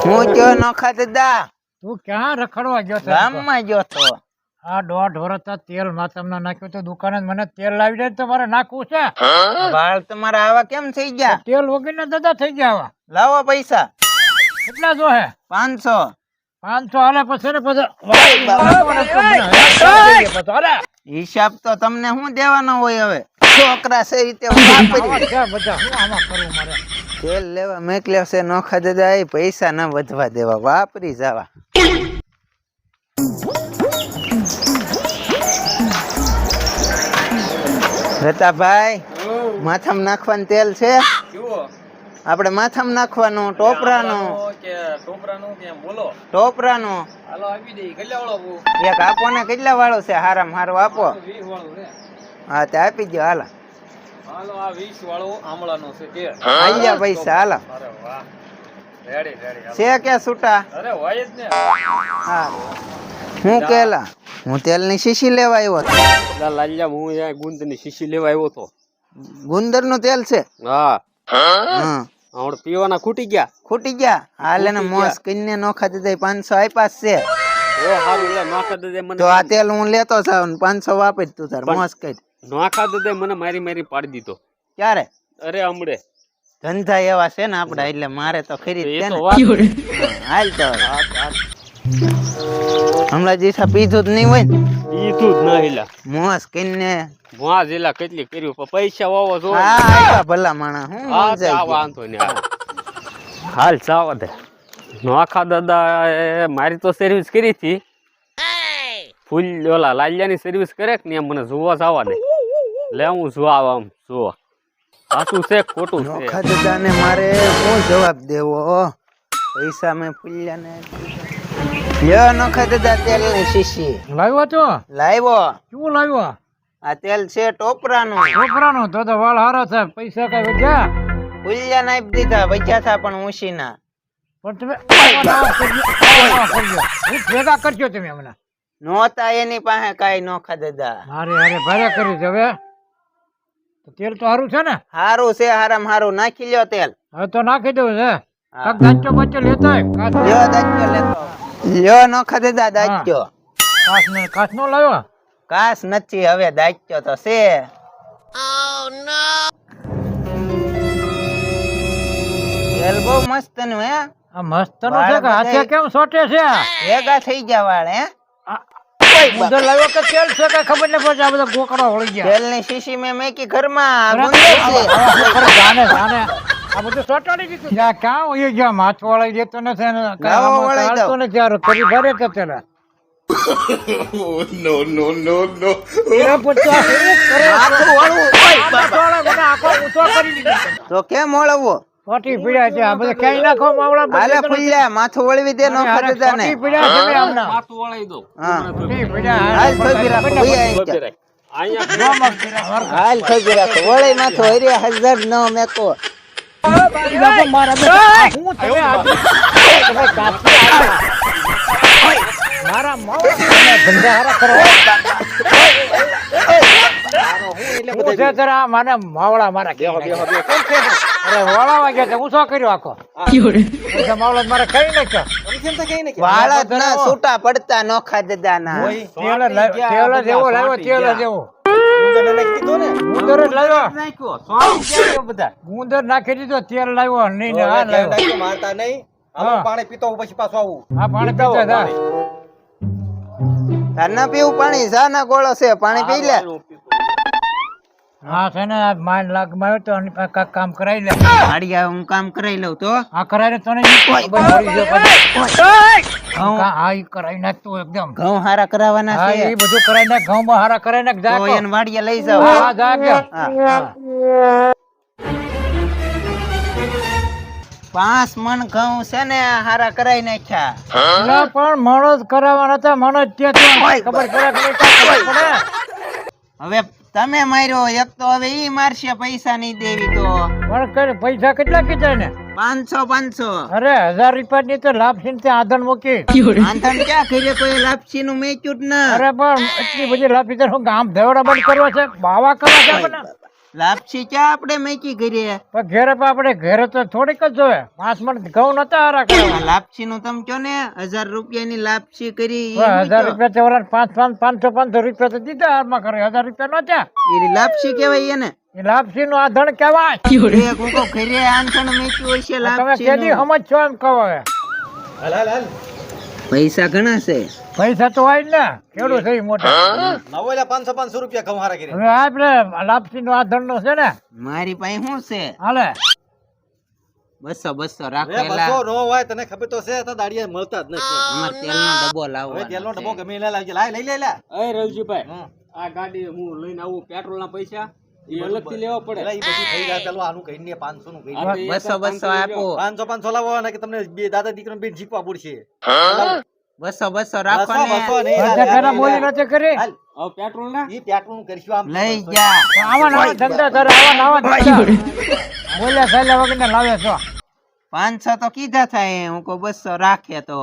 હું કયો નોખા દાદા તું ક્યાં રખડવા ગયો છે? ગામમાં ગયો તો આ 1.5 વર્ષ તેલ માથામાં નાખ્યું તો દુકાને મને તેલ લાવી દે તો મારે નાખવું છે. વાળ તમારા આવા કેમ થઈ ગયા? તેલ વગરના દાદા થઈ ગયા આવા. લાવો પૈસા કેટલા જો હે? 500 500 હાલે પછી ને પછી હાલે. હિસાબ તો તમને શું દેવાનો હોય? હવે છોકરા છે રીતે વાપરી. બધા હું આમાં કરું મારે? તેલ લેવા મેકલ્યો છે નોખા દાદા, એ પૈસા ના વધવા દેવા, વાપરી જવા. રતાભાઈ, માથામાં નાખવાનું તેલ છે? આપણે માથામાં નાખવાનું ટોપરાનું. ટોપરાનું એક આપો ને. કેટલા વાળો છે? હારામાં હારો આપો. હા તે આપી દો. હાલો આલ્યા પૈસા. હાલો છે કે છૂટા? હા હું કેલા હું તેલની શીશી લેવા આવ્યો હતો. લાલ્યા હું અહીંયા ગુંદરની શીશી લેવા આવ્યો હતો. ગુંદર નું તેલ છે? હા હા હમણાં પીવાના ખૂટી ગયા. ખૂટી ગયા? હાલ એને મોસ કઈને નોખા દીધા. 500 આપ્યા છે. ઓ હારું લે નોખા દે મને. તો આ તેલ હું લેતો જાઉં, 500 વાપરી તું તાર મોસ કરી. નોખા દે મને મારી પાડી દીધો. ક્યારે? અરે હમણે ધંધા એવા છે ને આપડા, એટલે મારે તો ખરી જ છે ને. હાલ તો હમણાં જીસા પીધું જ નહીં હોય ને. પીધું જ નહીં લા. મોસ કઈને વાહ જેલા કેટલી કર્યું પણ પૈસા વાવો જો. હા આયવા ભલા માણા. હું હા સમજાય ગયું. વાંધો નહીં. હાલ ચાવ દે. નોખા દાદા મારી તો સર્વિસ કરી હતી. ફૂલ ઓલા લાલિયાની સર્વિસ કરે કે ને મને જોવા જવા દે. લે હું જોવા આમ જોવા સાચું છે ખોટું છે. નોખા દાદાને મારે શું જવાબ દેવો? પૈસા મેં ફૂલ્યાને લ્યો. નોખા દાદા તેલની શીશી લાવ્યો તો? લાવ્યો. શું લાવ્યો? આ તેલ છે ટોપરાનું. છોકરાનો તો વાળ હારા છે. પૈસા કઈ વધ્યા? ફૂલ્યાને આપી દીધા. બચ્યા થા પણ ઉશીના. પણ તમે ભેગા કરજો તમે હમણાં. નહોતા એની પાસે કાઈ નોખા દાદા. હારે ભારે કરી છે. હવે તેલ તો સારું છે ને? હારું છે. હારામાં હારું નાખી લ્યો તેલ. હવે તો નાખી દઉં છે. કાક દાંચો બચ્ચો લેતો લ્યો દાચ્યો લેતો. લ્યો નોખા દાદા દાચ્યો. કાચ નો લાવ્યો? કાસ નથી, હવે દાચ્યો તો છે. તેલ બહુ મસ્ત નું હે. આ મસ્ત નું છે કે હાથે કેમ સોટે છે? ભેગા થઈ ગયા વાળ હે. ગુંદર લાવ્યો કે તેલ છે કે ખબર નહીં પડે. આ બધા ગોકડા વળી ગયા. તેલની શીશી મેં મેકી ઘરમાં. ગુંદર છે. જાને આ બધું સોટાડી દીધું. જ્યાં ક્યાં હોય ગયા માથ વાળી દેતો નથી ને લાવો વળી દો. ને જ્યારે કરી ભરે કે તેલા તો કેમ વળવો? સોટી પીડ્યા છે. આ બધા ક્યાંય નાખો માવડા. હાલે ફૂલ્યા માથું વળવી દે નોખા દાદા ને. સોટી પીડ્યા છે તમે હમણાં. માથું વળાઈ દો. હા સોટી પીડ્યા. હાલ થોભી રાખો. ભૈયા અહીં છે. અહીંયા હાલ થોભી રાખો. વળી માથું હરિયા 1000 નો મેકો. મારા ધંધા હારા કરવા મને માવડા મારા અરે વાળા ગયા હું શું કર્યો આખો માવડા મારે કઈ નાખ્યો. વાળ જ ના છૂટા પડતા નોખા દાદા ના. તેલ જેવો લાવ્યો. તેલ જેવો ગુંદર જ લાવ્યો. ગુંદર નાખી દીધો. તેલ લાવ્યો નહીં ને આ લાવ્યો. પાણી પીતો પછી પાછું આવું. હા પાણી પીતા હતા. તાર ના પીવું પાણી? જા ના ગોળો છે, પાણી પી લે. હા છે ને માઇન્ડ લાગ માં તો કાક કામ કરાવી લે. હાડિયા હું કામ કરાવી લઉં તો. આ કરાવી તને હા ઈ કરાવી નાખતું એકદમ. ઘઉં હારા કરાવવાના હા છે. એ બધું કરાવી નાખ. ઘઉં માં હારા કરાવી નાખ. જા તો એને વાડિયા લઈ જાવ. હા જા ગયો. હા. 5 મણ ઘઉં છે ને હારા કરાવી નાખ્યા. પણ મણો કરાવવાના હતા. મણો ત્યાં ખબર પડે. હવે તમે માર્યો એક તો હવે ઈ મારશે. પૈસા નહીં દેવી તો. પણ પૈસા કેટલા કીધા ને? 500. અરે 1000 રૂપિયા ની તો લાપસી ને આધણ મૂકી. આંધણ ક્યાં કરીએ? કોઈ લાપસી નું મેચ્યું જ ના. અરે પણ એટલી બધી લાપસી તો ગામ ધેવડા બંધ કરવા છે. બાવા કરવા છે. લાપસી ચા આપણે મેકી કરીએ પણ ઘેરે પણ આપણે ઘેરે તો થોડીક જ જોવે 5 મણ ઘઉં નતા હારા કરવા લાપસી નું તમે કયો ને 1000 રૂપિયાની લાપસી કરી ઈ 1000 રૂપિયા તો ઓલા 500 રૂપિયા તો દીધા હારમાં કરે 1000 રૂપિયા નતા ઈ લાપસી કહેવાય એને એ લાપસી નું આધણ કહેવાય એ કોકો ઘરે આંધણ મેકી હોય છે તમે લાપસી કેદી સમજશો એમ કહો હવે હાલ હાલ હાલ પૈસા ઘણા છે પૈસા તો હોય જ ને કેવડું છે ઈ મોટા નવો એટલે 500 રૂપિયા ઘઉં હારા કરી હવે આપણે લાપસી નું આધણ નો છે ને મારી પાસે શું છે હાલે 200 હવે રાખેલા 200 નો હોય તને ખબર તો છે તો દાડિયા મળતા જ નથી અમાર તેલનો ડબ્બો હવે લાવવાનો તેલનો ડબ્બો છે. ગમે એને લાવજે લાય લઈ લે અરે રવજીભાઈ હમ. આ ગાડી હું લઈને આવું પેટ્રોલ ના પૈસા એ અલગથી લેવા પડે પેલા ઈ બધું થઈ જાય ચાલો આનું કહીને 500 નું કહી આ તો એક 200 આપો 500 લાવો ને કે તમને બે દાદા દીકરો બે જીપવા પડશે 200 રાખો ને 200 નહીં, બધા હાલ, પેલા હાલ, બોલી હાલ. નથી કરી હાલ. હવે પેટ્રોલ ના ઈ પેટ્રોલ નું કરશું આમ લઈ જા આવા નવા ધંધા કરે આવા નવા ધંધા બોલ્યા ચાલ્યા વગર લાવે છો 500 તો કીધા થાય હું કહું 200 રાખે તો